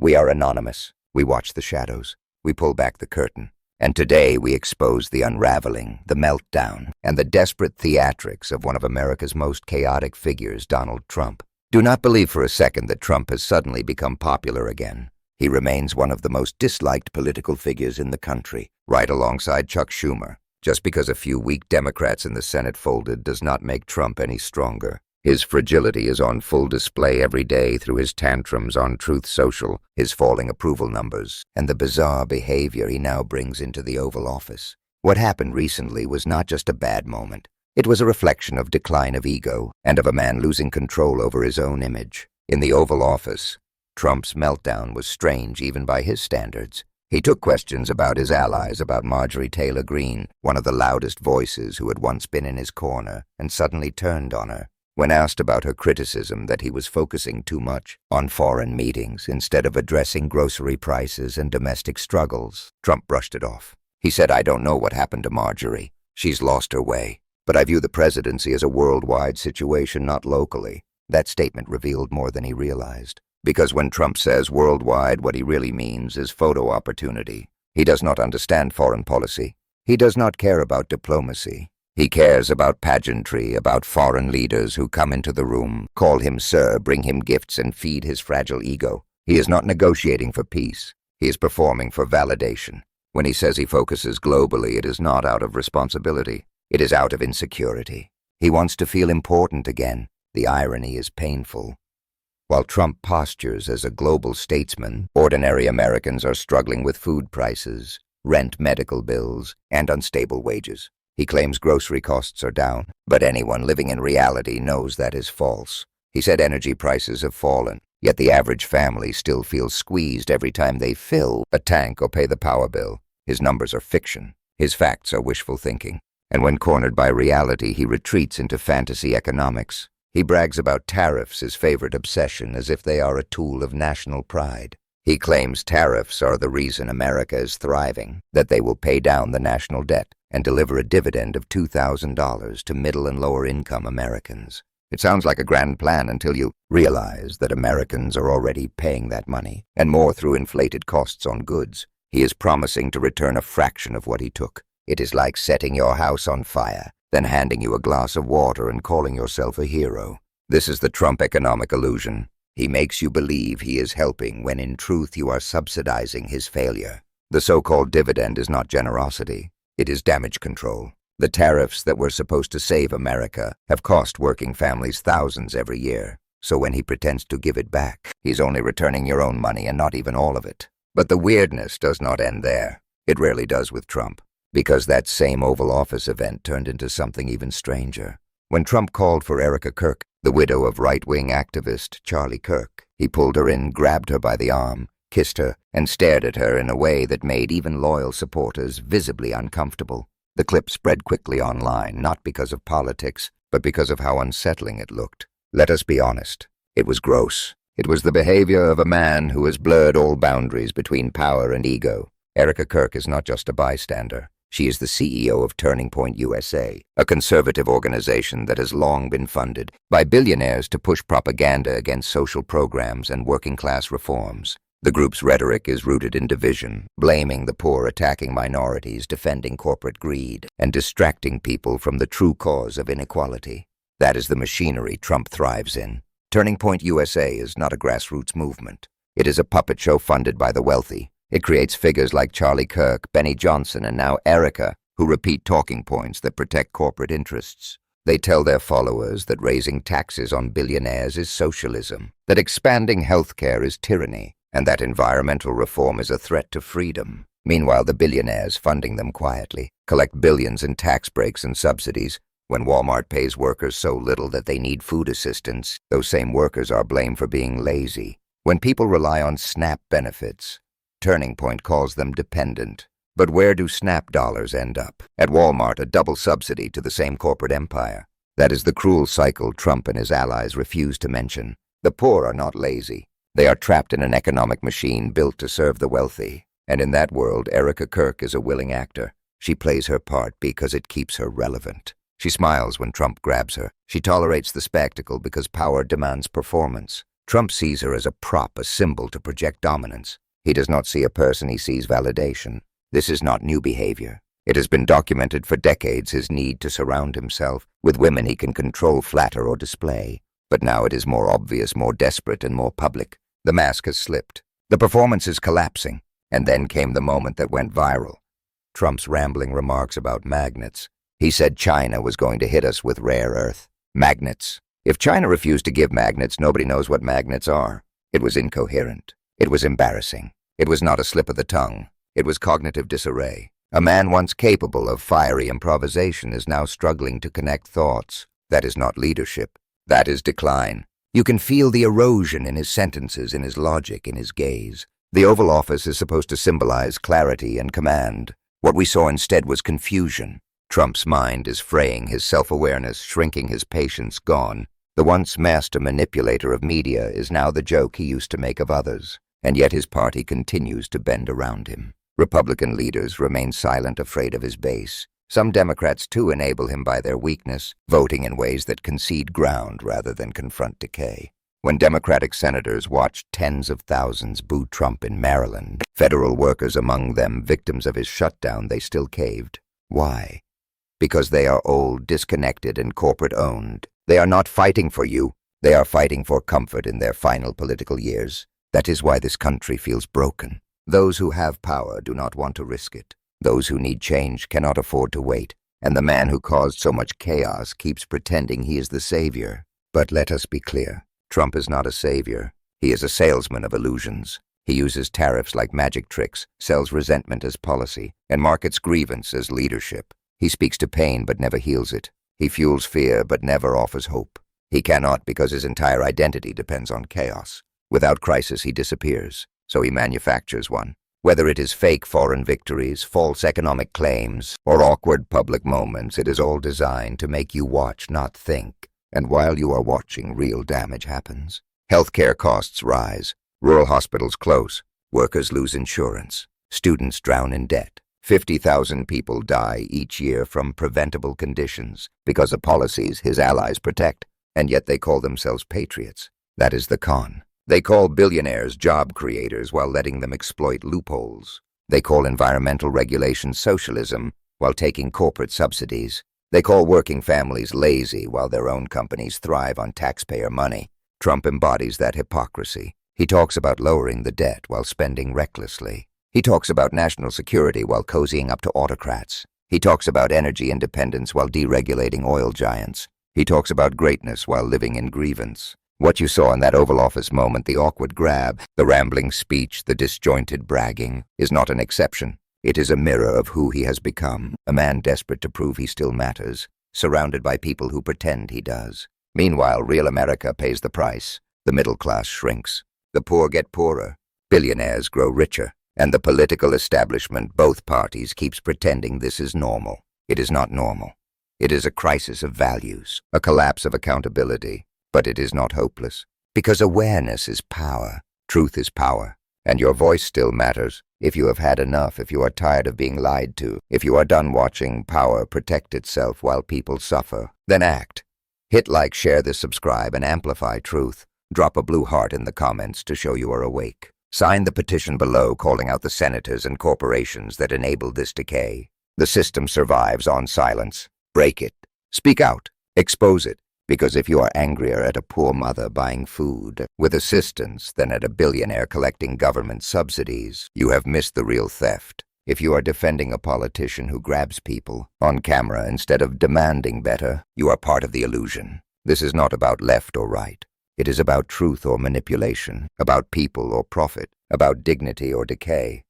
We are anonymous. We watch the shadows. We pull back the curtain. And today we expose the unraveling, the meltdown, and the desperate theatrics of one of America's most chaotic figures, Donald Trump. Do not believe for a second that Trump has suddenly become popular again. He remains one of the most disliked political figures in the country, right alongside Chuck Schumer. Just because a few weak Democrats in the Senate folded does not make Trump any stronger. His fragility is on full display every day through his tantrums on Truth Social, his falling approval numbers, and the bizarre behavior he now brings into the Oval Office. What happened recently was not just a bad moment. It was a reflection of decline of ego and of a man losing control over his own image. In the Oval Office, Trump's meltdown was strange even by his standards. He took questions about his allies, about Marjorie Taylor Greene, one of the loudest voices who had once been in his corner, and suddenly turned on her. When asked about her criticism that he was focusing too much on foreign meetings instead of addressing grocery prices and domestic struggles, Trump brushed it off. He said, "I don't know what happened to Marjorie. She's lost her way. But I view the presidency as a worldwide situation, not locally." That statement revealed more than he realized. Because when Trump says worldwide, what he really means is photo opportunity. He does not understand foreign policy. He does not care about diplomacy. He cares about pageantry, about foreign leaders who come into the room, call him sir, bring him gifts, and feed his fragile ego. He is not negotiating for peace. He is performing for validation. When he says he focuses globally, it is not out of responsibility. It is out of insecurity. He wants to feel important again. The irony is painful. While Trump postures as a global statesman, ordinary Americans are struggling with food prices, rent, medical bills, and unstable wages. He claims grocery costs are down, but anyone living in reality knows that is false. He said energy prices have fallen, yet the average family still feels squeezed every time they fill a tank or pay the power bill. His numbers are fiction. His facts are wishful thinking. And when cornered by reality, he retreats into fantasy economics. He brags about tariffs, his favorite obsession, as if they are a tool of national pride. He claims tariffs are the reason America is thriving, that they will pay down the national debt and deliver a dividend of $2,000 to middle and lower income Americans. It sounds like a grand plan until you realize that Americans are already paying that money, and more through inflated costs on goods. He is promising to return a fraction of what he took. It is like setting your house on fire, then handing you a glass of water and calling yourself a hero. This is the Trump economic illusion. He makes you believe he is helping when in truth you are subsidizing his failure. The so-called dividend is not generosity. It is damage control. The tariffs that were supposed to save America have cost working families thousands every year. So when he pretends to give it back, he's only returning your own money and not even all of it. But the weirdness does not end there. It rarely does with Trump, because that same Oval Office event turned into something even stranger. When Trump called for Erica Kirk, the widow of right-wing activist Charlie Kirk, he pulled her in, grabbed her by the arm, kissed her, and stared at her in a way that made even loyal supporters visibly uncomfortable. The clip spread quickly online, not because of politics, but because of how unsettling it looked. Let us be honest. It was gross. It was the behavior of a man who has blurred all boundaries between power and ego. Erica Kirk is not just a bystander. She is the CEO of Turning Point USA, a conservative organization that has long been funded by billionaires to push propaganda against social programs and working-class reforms. The group's rhetoric is rooted in division, blaming the poor, attacking minorities, defending corporate greed, and distracting people from the true cause of inequality. That is the machinery Trump thrives in. Turning Point USA is not a grassroots movement. It is a puppet show funded by the wealthy. It creates figures like Charlie Kirk, Benny Johnson, and now Erica, who repeat talking points that protect corporate interests. They tell their followers that raising taxes on billionaires is socialism, that expanding healthcare is tyranny, and that environmental reform is a threat to freedom. Meanwhile, the billionaires funding them quietly collect billions in tax breaks and subsidies. When Walmart pays workers so little that they need food assistance, those same workers are blamed for being lazy. When people rely on SNAP benefits, Turning Point calls them dependent. But where do SNAP dollars end up? At Walmart, a double subsidy to the same corporate empire. That is the cruel cycle Trump and his allies refuse to mention. The poor are not lazy. They are trapped in an economic machine built to serve the wealthy. And in that world, Erica Kirk is a willing actor. She plays her part because it keeps her relevant. She smiles when Trump grabs her. She tolerates the spectacle because power demands performance. Trump sees her as a prop, a symbol to project dominance. He does not see a person, he sees validation. This is not new behavior. It has been documented for decades, his need to surround himself with women he can control, flatter, or display. But now it is more obvious, more desperate, and more public. The mask has slipped. The performance is collapsing. And then came the moment that went viral. Trump's rambling remarks about magnets. He said China was going to hit us with rare earth. Magnets. If China refused to give magnets, nobody knows what magnets are. It was incoherent. It was embarrassing. It was not a slip of the tongue. It was cognitive disarray. A man once capable of fiery improvisation is now struggling to connect thoughts. That is not leadership. That is decline. You can feel the erosion in his sentences, in his logic, in his gaze. The Oval Office is supposed to symbolize clarity and command. What we saw instead was confusion. Trump's mind is fraying, his self-awareness shrinking, his patience gone. The once master manipulator of media is now the joke he used to make of others, and yet his party continues to bend around him. Republican leaders remain silent, afraid of his base. Some Democrats, too, enable him by their weakness, voting in ways that concede ground rather than confront decay. When Democratic senators watched tens of thousands boo Trump in Maryland, federal workers among them victims of his shutdown, they still caved. Why? Because they are old, disconnected, and corporate-owned. They are not fighting for you. They are fighting for comfort in their final political years. That is why this country feels broken. Those who have power do not want to risk it. Those who need change cannot afford to wait. And the man who caused so much chaos keeps pretending he is the savior. But let us be clear. Trump is not a savior. He is a salesman of illusions. He uses tariffs like magic tricks, sells resentment as policy, and markets grievance as leadership. He speaks to pain but never heals it. He fuels fear but never offers hope. He cannot because his entire identity depends on chaos. Without crisis, he disappears, so he manufactures one. Whether it is fake foreign victories, false economic claims, or awkward public moments, it is all designed to make you watch, not think. And while you are watching, real damage happens. Healthcare costs rise. Rural hospitals close. Workers lose insurance. Students drown in debt. 50,000 people die each year from preventable conditions because of policies his allies protect, and yet they call themselves patriots. That is the con. They call billionaires job creators while letting them exploit loopholes. They call environmental regulation socialism while taking corporate subsidies. They call working families lazy while their own companies thrive on taxpayer money. Trump embodies that hypocrisy. He talks about lowering the debt while spending recklessly. He talks about national security while cozying up to autocrats. He talks about energy independence while deregulating oil giants. He talks about greatness while living in grievance. What you saw in that Oval Office moment, the awkward grab, the rambling speech, the disjointed bragging, is not an exception. It is a mirror of who he has become, a man desperate to prove he still matters, surrounded by people who pretend he does. Meanwhile, real America pays the price. The middle class shrinks. The poor get poorer. Billionaires grow richer. And the political establishment, both parties, keeps pretending this is normal. It is not normal. It is a crisis of values, a collapse of accountability. But it is not hopeless. Because awareness is power. Truth is power. And your voice still matters. If you have had enough, if you are tired of being lied to, if you are done watching power protect itself while people suffer, then act. Hit like, share this, subscribe, and amplify truth. Drop a blue heart in the comments to show you are awake. Sign the petition below calling out the senators and corporations that enabled this decay. The system survives on silence. Break it. Speak out. Expose it. Because if you are angrier at a poor mother buying food with assistance than at a billionaire collecting government subsidies, you have missed the real theft. If you are defending a politician who grabs people on camera instead of demanding better, you are part of the illusion. This is not about left or right. It is about truth or manipulation, about people or profit, about dignity or decay.